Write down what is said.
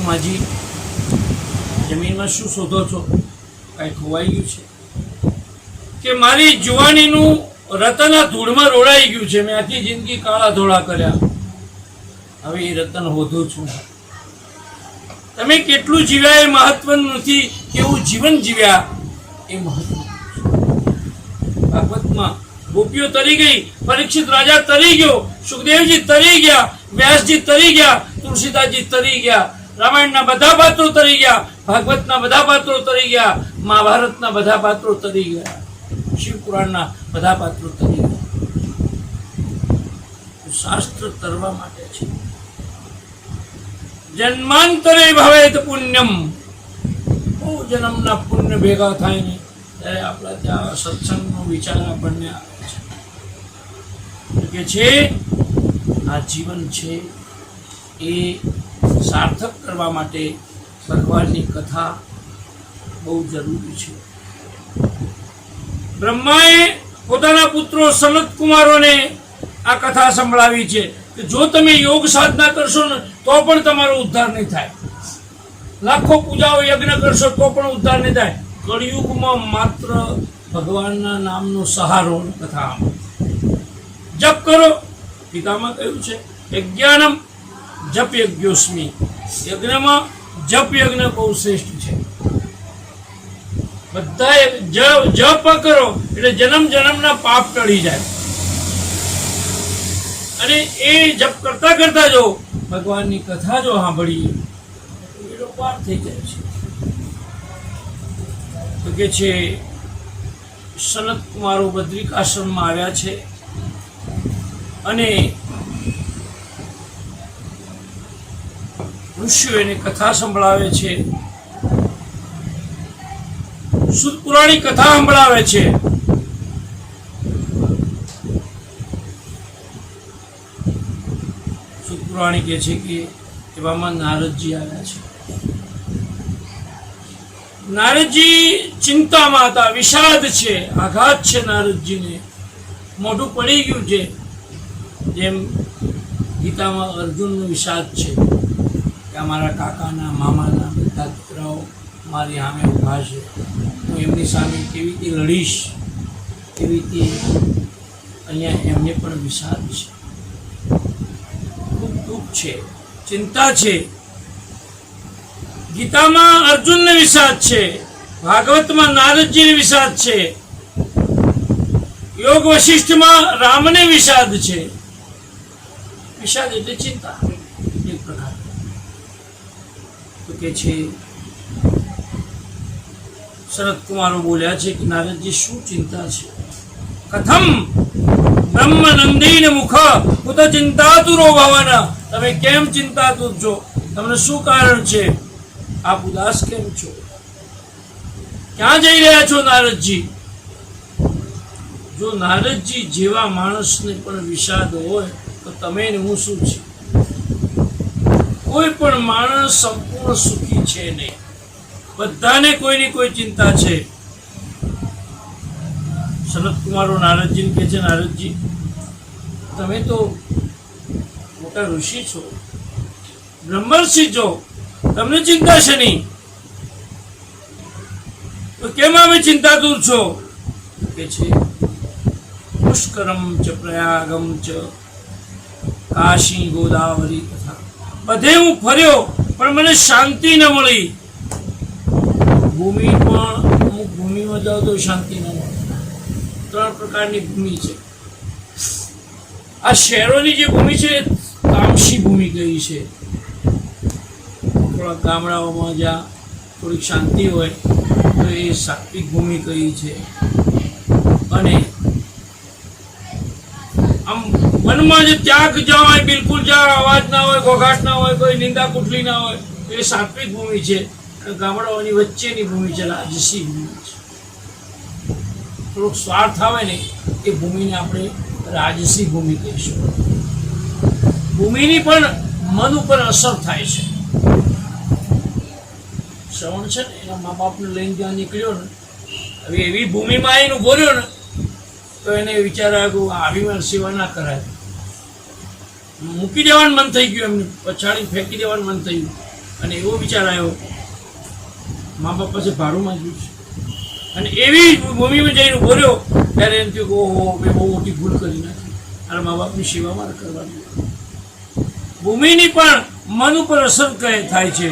કીધું, માજી જમીનમાં શું શોધો છો? કાંઈ ખોવાઈ ગયું છે? કે મારી જુવાનીનું રતન આ ધૂળમાં રોડાઈ ગયું છે. મેં આખી જિંદગી કાળા ધોળા કર્યા, હવે એ રતન હોધું છું. તમે કેટલું જીવ્યા એ મહત્વનું નથી, કેવું જીવન જીવ્યા એ મહત્વનું. ભાગવતમાં ગોપીઓ તરી ગઈ, પરીક્ષિત રાજા તરી ગયો, સુખદેવજી તરી ગયા, વ્યાસજી તરી ગયા, તુલસીદાસજી તરી ગયા, રામાયણના બધા પાત્રો તરી ગયા, ભાગવતના બધા પાત્રો તરી ગયા, મહાભારતના બધા પાત્રો તરી ગયા, શિવ પુરાણના બધા પાત્રો તરી ગયા. શાસ્ત્ર તરવા માટે છે. જન્માંતરે ભવેત પુણ્યમ, બહુ જન્મના પુણ્ય ભેગા થાય ને ત્યારે આપણા ત્યાં સત્સંગનો વિચાર આપણને આવે છે કે છે આ જીવન છે એ સાર્થક કરવા માટે ભગવાનની કથા બહુ જરૂરી છે. બ્રહ્માએ પોતાના પુત્રો સનત કુમારોને આ કથા સંભળાવી છે કે જો તમે યોગ સાધના કરશો ને તો પણ તમારો ઉદ્ધાર નહીં થાય, લાખો પૂજાઓ યજ્ઞ કરશો તો પણ ઉદ્ધાર નહીં થાય. કળિયુગમાં માત્ર ભગવાનના નામનો સહારો કથા. જપ કરો, ગીતામાં કહ્યું છે યજ્ઞાનમ જપ યજ્ઞોસ્મી, યજ્ઞમાં જપ યજ્ઞ બહુ શ્રેષ્ઠ છે. બધા જપ કરો એટલે જન્મ જન્મના પાપ ટળી જાય, અને એ જપ કરતા કરતા જો ભગવાનની કથા જો સાંભળીએ તો પાર થઈ જાય છે. તો કે છે સનત કુમારો બદ્રિકાશ્રમમાં આવ્યા છે અને ઋષિઓ એને કથા સંભળાવે છે, શુદ્ધ પુરાણી કથા સંભળાવે છે. શુદ્ધ પુરાણી કહે છે કે એવામાં નારદજી આવ્યા છે. નારદજી ચિંતામાં હતા, વિષાદ છે, આઘાત છે નારદજીને, મોઢું પડી ગયું છે. જેમ ગીતામાં અર્જુનનો વિષાદ છે કે અમારા કાકાના મામાના બધા દીકરાઓ મારી સામે ઊભા છે, હું એમની સામે કેવી રીતે લડીશ, એવી રીતે અહીંયા એમને પણ વિષાદ છે, ખૂબ દુઃખ છે, ચિંતા છે. ગીતામાં અર્જુનને વિષાદ છે, ભાગવતમાં નારદજીને વિષાદ છે, યોગ વશિષ્ઠમાં રામને વિષાદ છે. વિષાદ એટલે ચિંતા એક પ્રકાર. તો કે છે શરદ કુમારો બોલ્યા છે કે નારદજી શું ચિંતા છે? કથમ બ્રહ્મ નંદીન મુખ કુત ચિંતાતુરો ભવન, તમે કેમ ચિંતાતુર છો? તમને શું કારણ છે? આપ ઉદાસ કેમ છો? ક્યાં જઈ રહ્યા છો નારદજી? જો નારદજી જેવા માણસને પણ વિષાદ હોય તો તમે ને હું શું છે? કોઈ પણ માણસ સંપૂર્ણ સુખી છે નહીં, બધાને કોઈની કોઈ ચિંતા છે. સનત કુમારો નારદજીને કહે છે, નારદજી તમે તો મોટા ઋષિ છો, બ્રહ્મર્ષિ છો, તમને ચિંતા છે નહીં, તો કેમ અમે ચિંતાતુર છો? કે છે પુષ્કરમ ચ પ્રયાગમ ચ કાશી ગોદાવરી તથા, બધે હું ફર્યો પણ મને શાંતિ ન મળી. ભૂમિ પણ અમુક ભૂમિમાં જાઉં તો શાંતિ ન મળે. 3 પ્રકારની ભૂમિ છે. આ શહેરોની જે ભૂમિ છે તામસી ભૂમિ કહી છે. થોડા ગામડાઓમાં જ્યાં થોડીક શાંતિ હોય તો એ સાત્વિક ભૂમિ કહી છે. અને આમ વનમાં જે ત્યાગ જવાય, બિલકુલ જ્યાં અવાજ ના હોય, ઘોઘાટ ના હોય, કોઈ નિંદા કુટલી ના હોય, તો એ સાત્વિક ભૂમિ છે. ગામડાઓની વચ્ચેની ભૂમિ છે રાજસી ભૂમિ છે. થોડોક સ્વાર્થ આવે ને એ ભૂમિને આપણે રાજસી ભૂમિ કહીશું. ભૂમિની પણ મન ઉપર અસર થાય છે. શ્રવણ છે ને એના મા બાપને લઈને ત્યાં નીકળ્યો ને, હવે એવી ભૂમિમાં આવીને ઉભો રહ્યો ને તો એને વિચાર આવ્યો આવી મારી સેવા ના કરાય, મૂકી દેવાનું મન થઈ ગયું, એમને પછાડી ફેંકી દેવાનું મન થયું. અને એવો વિચાર આવ્યો, મા બાપ પાસે ભાડું માંગ્યું છે, અને એવી ભૂમિમાં જઈને બોલ્યો ત્યારે એમ થયું કે ઓહો, મેં બહુ મોટી ભૂલ કરી નાખી, અને મા બાપની સેવા મારે કરવાની. ભૂમિની પણ મન ઉપર અસર થાય છે.